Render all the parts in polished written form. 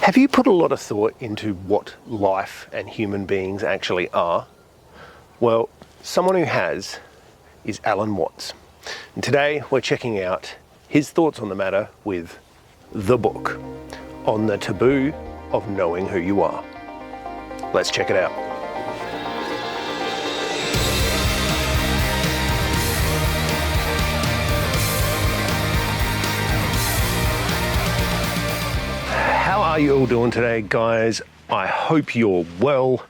Have you put a lot of thought into what life and human beings actually are? Well, someone who has is Alan Watts. And today we're checking out his thoughts on the matter with the book, On the Taboo of Knowing Who You Are. Let's check it out. How are you all doing today, guys? I hope you're well.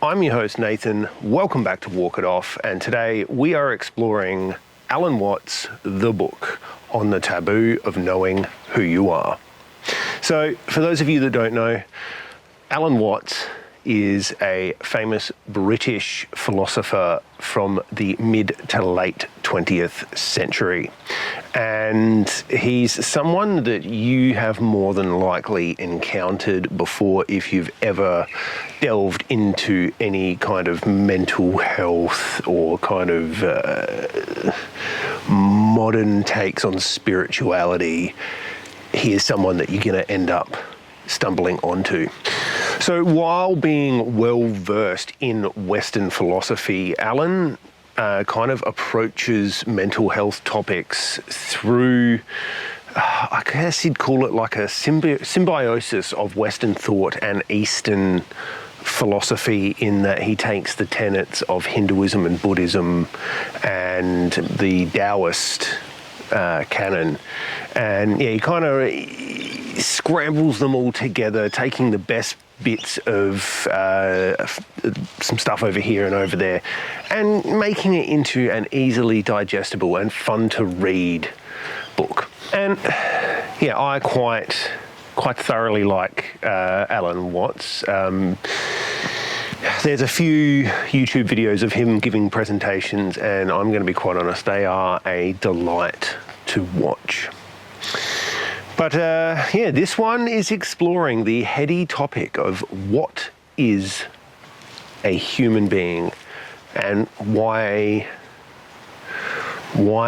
I'm your host, Nathan. Welcome back to Walk It Off, and today we are exploring Alan Watts' The Book, On the Taboo of Knowing Who You Are. So, for those of you that don't know, Alan Watts is a famous British philosopher from the mid to late 20th century. And he's someone that you have more than likely encountered before if you've ever delved into any kind of mental health or kind of modern takes on spirituality. He is someone that you're going to end up stumbling onto. So while being well versed in Western philosophy, Alan kind of approaches mental health topics through, I guess you'd call it like a symbiosis of Western thought and Eastern philosophy, in that he takes the tenets of Hinduism and Buddhism and the Taoist canon, and he kind of scrambles them all together, taking the best bits of some stuff over here and over there, and making it into an easily digestible and fun to read book. And yeah, I quite thoroughly like Alan Watts. There's a few YouTube videos of him giving presentations, and I'm going to be quite honest, they are a delight to watch. But yeah, this one is exploring the heady topic of what is a human being and why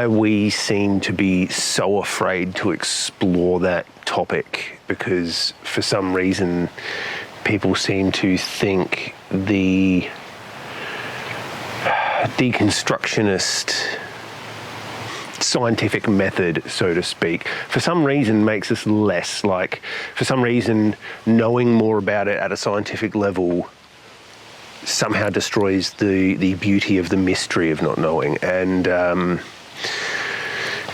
we seem to be so afraid to explore that topic, because for some reason people seem to think the deconstructionist scientific method, so to speak, for some reason makes us less, like, for some reason knowing more about it at a scientific level somehow destroys the beauty of the mystery of not knowing. And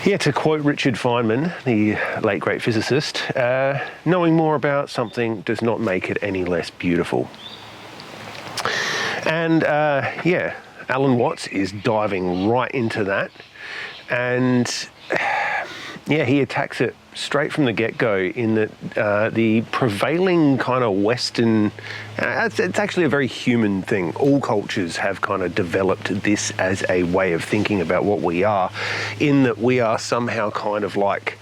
yeah, to quote Richard Feynman, the late great physicist, knowing more about something does not make it any less beautiful. And yeah, Alan Watts is diving right into that. And yeah, he attacks it straight from the get-go in that the prevailing kind of Western, it's actually a very human thing. All cultures have kind of developed this as a way of thinking about what we are, in that we are somehow kind of like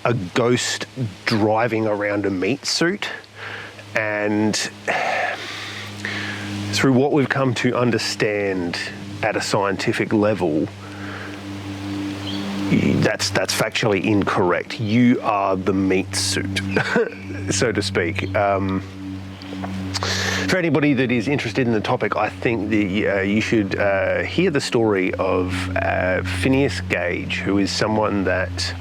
a ghost driving around a meat suit. And through what we've come to understand at a scientific level, that's factually incorrect. You are the meat suit, so to speak. For anybody that is interested in the topic, I think that you should hear the story of Phineas Gage, who is someone that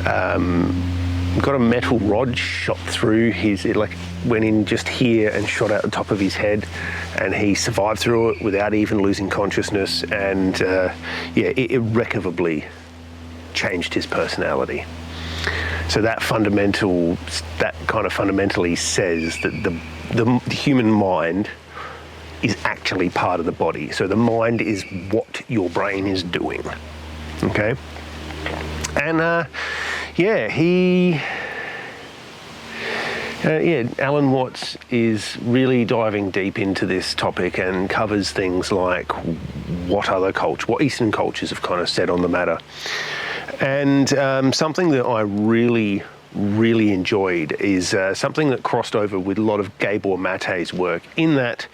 got a metal rod shot through his, it like went in just here and shot out the top of his head, and he survived through it without even losing consciousness, and yeah, irrevocably changed his personality. So that kind of fundamentally says that the human mind is actually part of the body. So the mind is what your brain is doing. Okay? And yeah, Alan Watts is really diving deep into this topic and covers things like what Eastern cultures have kind of said on the matter. And something that I really enjoyed is something that crossed over with a lot of Gabor Mate's work, in that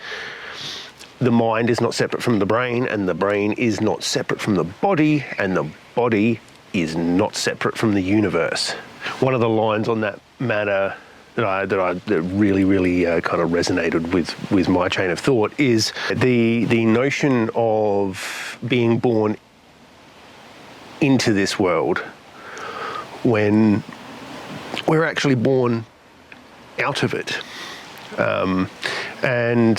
the mind is not separate from the brain, and the brain is not separate from the body, and the body is not separate from the universe. One of the lines on that matter that really kind of resonated with my chain of thought is the notion of being born into this world when we're actually born out of it. And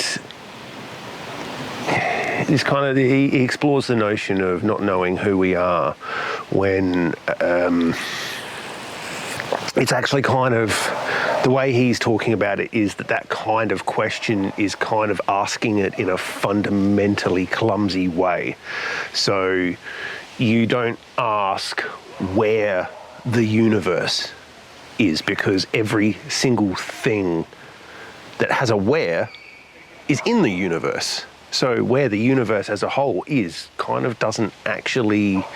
this kind of, he explores the notion of not knowing who we are when it's actually kind of, the way he's talking about it is that kind of question is kind of asking it in a fundamentally clumsy way. So you don't ask where the universe is, because every single thing that has a where is in the universe. So where the universe as a whole is kind of doesn't actually,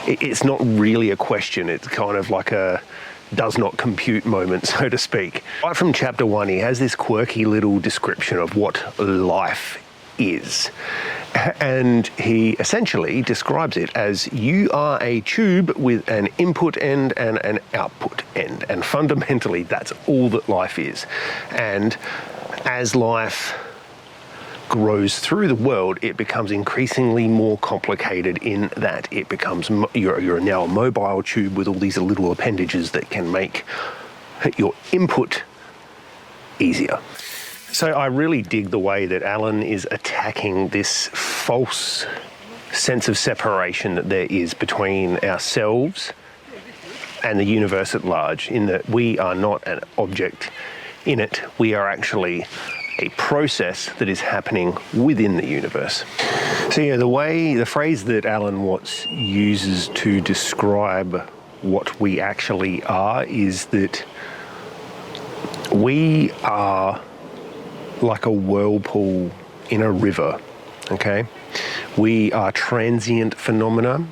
it's not really a question. It's kind of like a does not compute moment, so to speak. Right from chapter 1, he has this quirky little description of what life is. And he essentially describes it as you are a tube with an input end and an output end. And fundamentally, that's all that life is. And as life grows through the world, it becomes increasingly more complicated in that it becomes, you're now a mobile tube with all these little appendages that can make your input easier. So I really dig the way that Alan is attacking this false sense of separation that there is between ourselves and the universe at large, in that we are not an object in it, we are actually a process that is happening within the universe. So yeah, the phrase that Alan Watts uses to describe what we actually are is that we are like a whirlpool in a river, okay? We are transient phenomena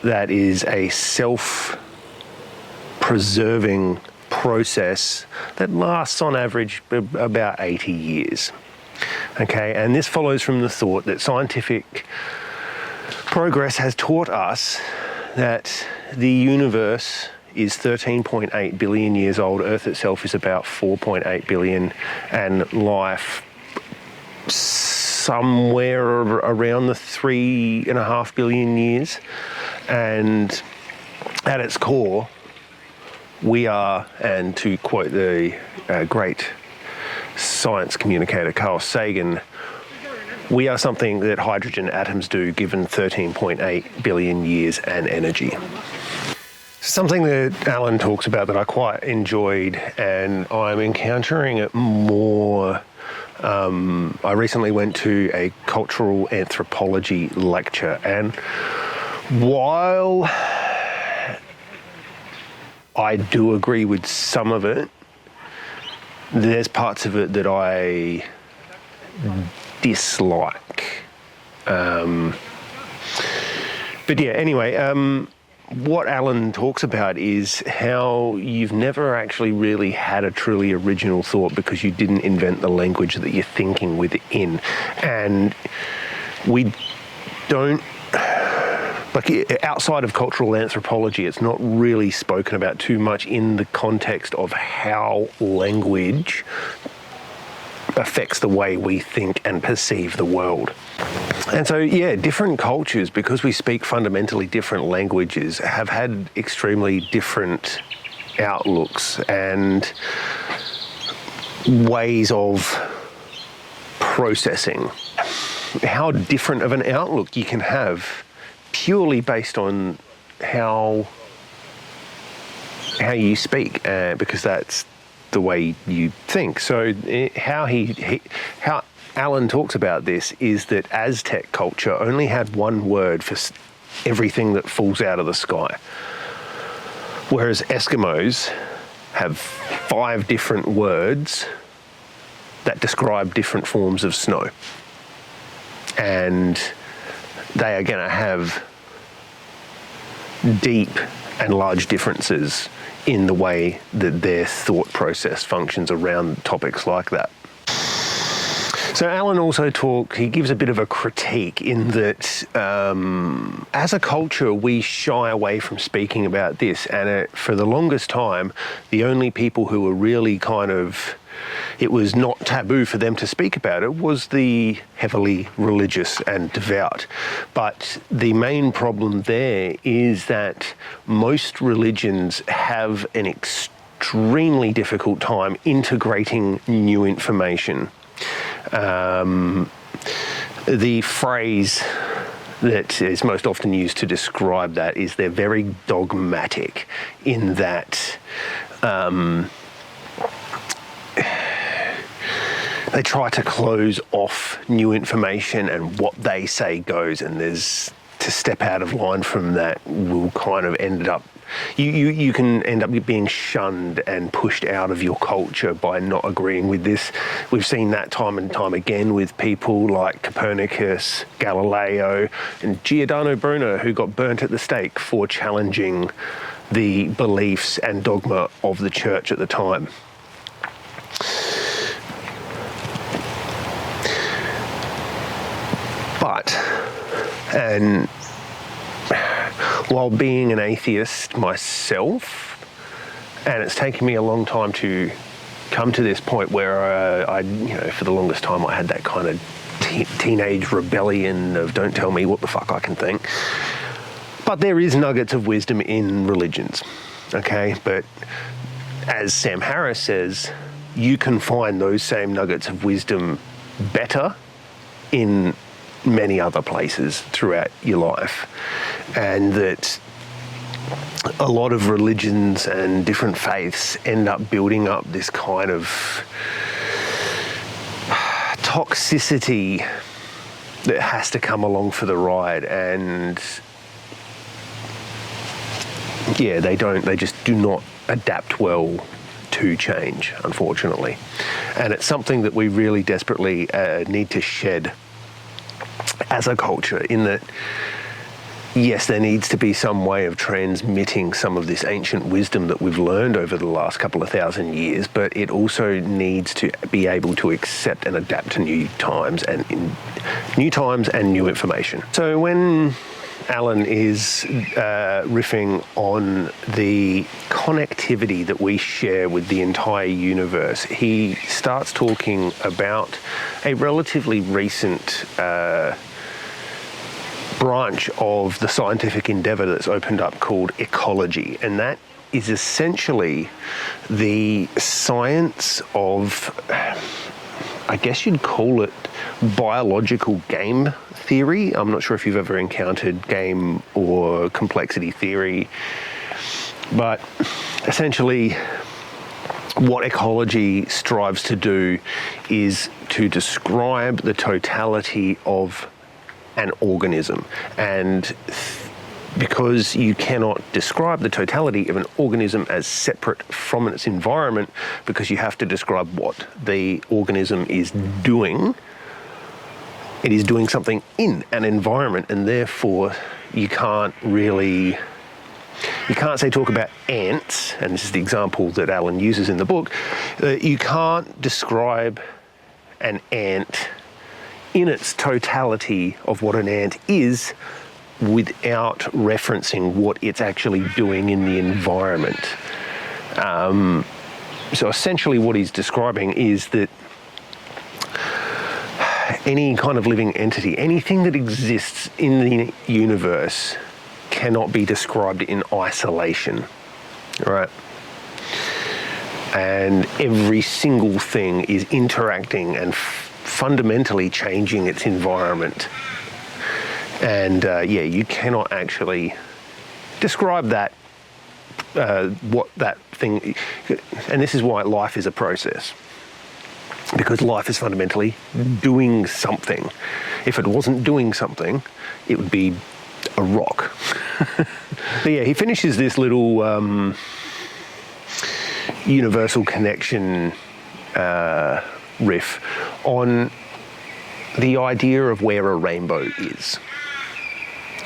that is a self-preserving process that lasts on average about 80 years. Okay, and this follows from the thought that scientific progress has taught us that the universe is 13.8 billion years old, Earth itself is about 4.8 billion, and life somewhere around the 3.5 billion years. And at its core, we are, and to quote the great science communicator Carl Sagan, we are something that hydrogen atoms do given 13.8 billion years and energy. Something that Alan talks about that I quite enjoyed, and I'm encountering it more. I recently went to a cultural anthropology lecture, and while I do agree with some of it, there's parts of it that I dislike. But yeah, anyway, what Alan talks about is how you've never actually really had a truly original thought because you didn't invent the language that you're thinking within. And we don't, like, outside of cultural anthropology, it's not really spoken about too much in the context of how language affects the way we think and perceive the world. And so, yeah, different cultures, because we speak fundamentally different languages, have had extremely different outlooks and ways of processing. How different of an outlook you can have purely based on how you speak, because that's the way you think. So how Alan talks about this is that Aztec culture only had one word for everything that falls out of the sky, whereas Eskimos have 5 different words that describe different forms of snow. And they are going to have deep and large differences in the way that their thought process functions around topics like that. So Alan also he gives a bit of a critique in that as a culture we shy away from speaking about this, and for the longest time the only people who were really it was not taboo for them to speak about it was the heavily religious and devout. But the main problem there is that most religions have an extremely difficult time integrating new information. The phrase that is most often used to describe that is they're very dogmatic in that they try to close off new information and what they say goes, and to step out of line from that will kind of end up you can end up being shunned and pushed out of your culture by not agreeing with this. We've seen that time and time again with people like Copernicus, Galileo, and Giordano Bruno, who got burnt at the stake for challenging the beliefs and dogma of the church at the time. And while being an atheist myself, and it's taken me a long time to come to this point where for the longest time I had that kind of teenage rebellion of don't tell me what the fuck I can think. But there is nuggets of wisdom in religions, okay? But as Sam Harris says, you can find those same nuggets of wisdom better in many other places throughout your life, and that a lot of religions and different faiths end up building up this kind of toxicity that has to come along for the ride, and they just do not adapt well to change, unfortunately. And it's something that we really desperately need to shed as a culture, in that, yes, there needs to be some way of transmitting some of this ancient wisdom that we've learned over the last couple of thousand years, but it also needs to be able to accept and adapt to new times and new information. So when Alan is riffing on the connectivity that we share with the entire universe, he starts talking about a relatively recent branch of the scientific endeavour that's opened up called ecology, and that is essentially the science of, I guess you'd call it, biological game theory. I'm not sure if you've ever encountered game or complexity theory, but essentially what ecology strives to do is to describe the totality of an organism. And because you cannot describe the totality of an organism as separate from its environment, because you have to describe what the organism is doing, it is doing something in an environment, and therefore you can't say talk about ants, and this is the example that Alan uses in the book. You can't describe an ant in its totality of what an ant is without referencing what it's actually doing in the environment. So essentially what he's describing is that any kind of living entity, anything that exists in the universe, cannot be described in isolation, right? And every single thing is interacting and fundamentally changing its environment. And you cannot actually describe that, what that thing, and this is why life is a process. Because life is fundamentally doing something. If it wasn't doing something, it would be a rock. But he finishes this little universal connection riff on the idea of where a rainbow is,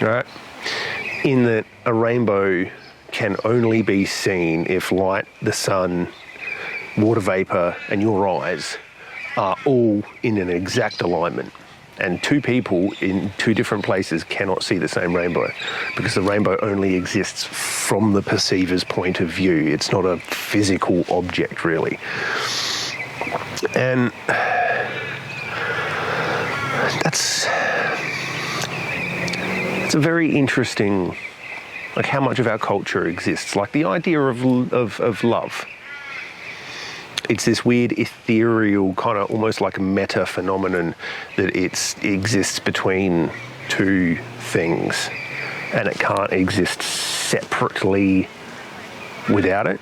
right? In that a rainbow can only be seen if light, the sun, water vapor, and your eyes are all in an exact alignment. And two people in two different places cannot see the same rainbow, because the rainbow only exists from the perceiver's point of view. It's not a physical object, really. And it's a very interesting, like, how much of our culture exists. Like the idea of love. It's this weird ethereal kind of almost like a meta phenomenon that it exists between two things, and it can't exist separately without it.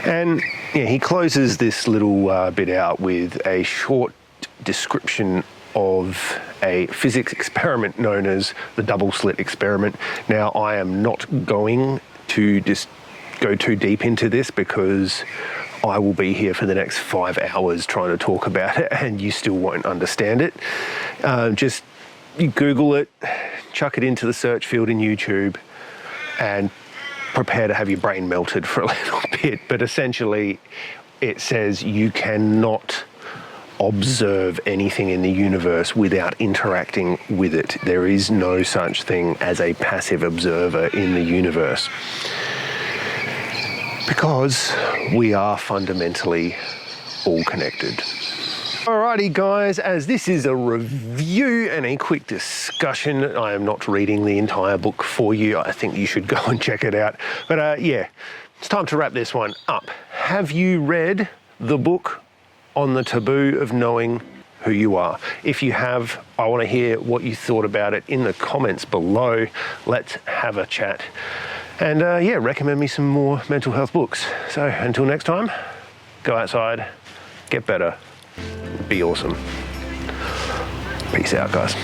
And yeah, he closes this little bit out with a short description of a physics experiment known as the double slit experiment. Now, I am not going to just go too deep into this, because I will be here for the next 5 hours trying to talk about it, and you still won't understand it. Just you Google it, chuck it into the search field in YouTube, and prepare to have your brain melted for a little bit. But essentially, it says you cannot observe anything in the universe without interacting with it. There is no such thing as a passive observer in the universe, because we are fundamentally all connected. Alrighty guys, as this is a review and a quick discussion, I am not reading the entire book for you. I think you should go and check it out. But yeah, it's time to wrap this one up. Have you read the book on the taboo of knowing who you are? If you have, I want to hear what you thought about it in the comments below. Let's have a chat. And yeah, recommend me some more mental health books. So until next time, go outside, get better, be awesome. Peace out, guys.